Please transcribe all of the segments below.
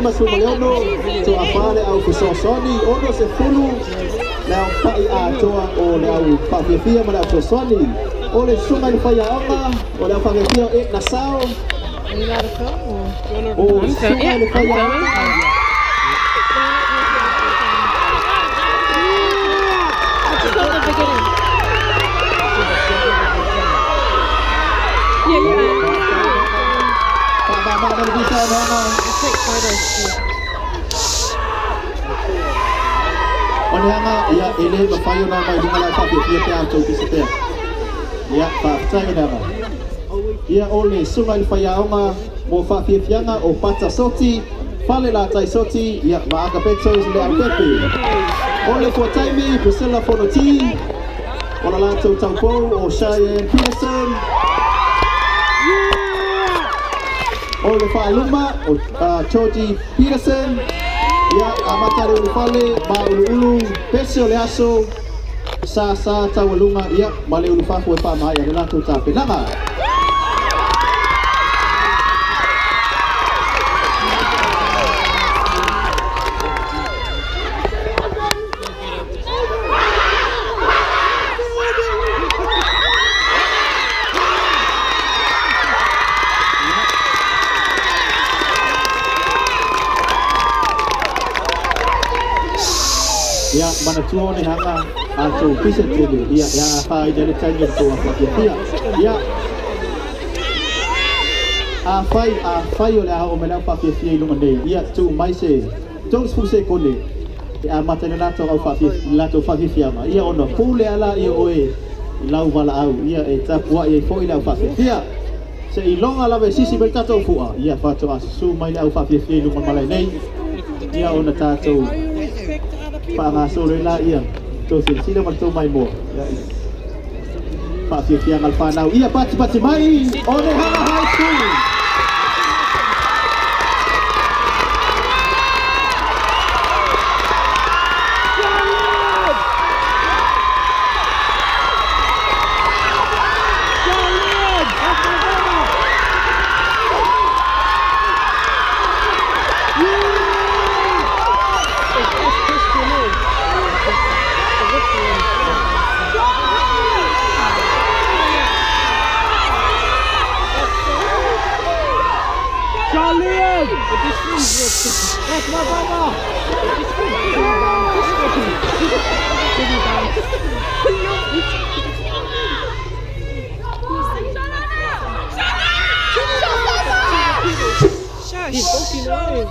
masu maleono to apale au kusosoni ono se fulu na pai a toa o le au pafia ma le kusosoni o le sunga le fai anga o le pafia e na sao o sunga le fai anga Oni hanga ya ele mafayo na mai dinga la papi pia pia au kisete ya pa tsai na ma ya ole sunga le faya onga mo fa fia fianga o pata soti fale la tai soti ya ma aga petso le au pepe ole for time Priscilla Fonoti ona la tau o Cheyenne Pearson ole fa aluma o Georgie Peterson ya amatare ufale ma ulu pesio le aso sa tawalunga ya male ulu fa ko pa ma ya la tu ta penanga ya mana tuo ni hanga atau bisa tele ya apa jadi tanya tu apa dia ya apa oleh au mena pa fie lu mande ya tu mai se tong fuse kone ya mata na to au fa fie la to fa fie ma ya ono pule ala ya oe lau vala au ya e tapua ya fo ila fa fie se ilonga la sisi belta to fu ya fa to asu mai au fa fie lu malai nei ya ona tato pangaso la iya to sila magto mai mo pa fia alfanau iya pati mai ole hanga high school That's my brother! He's fucking annoying.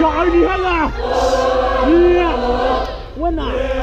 Trời đi hết à. Yeah. Quên à.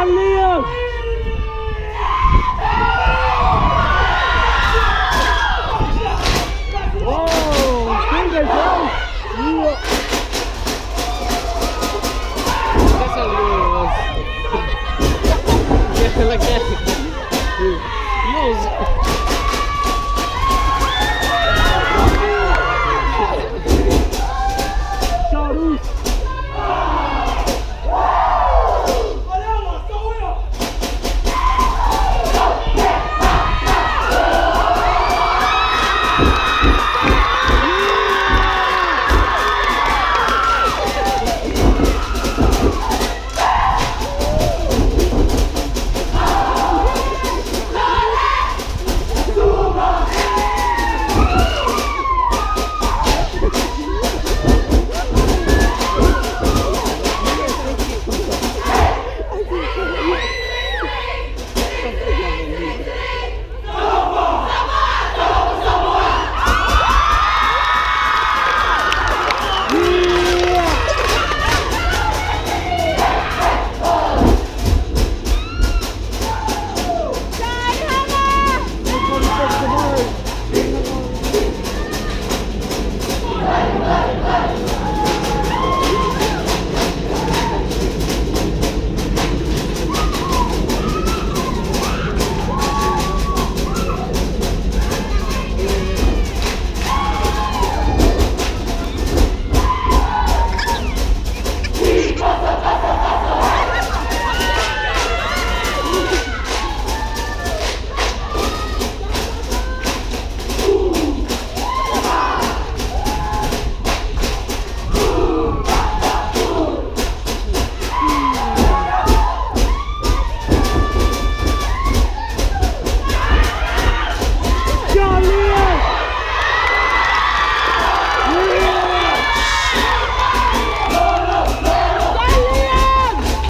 Liam! Oh, finger down! Yeah. That's how Liam was. Yeah, like that.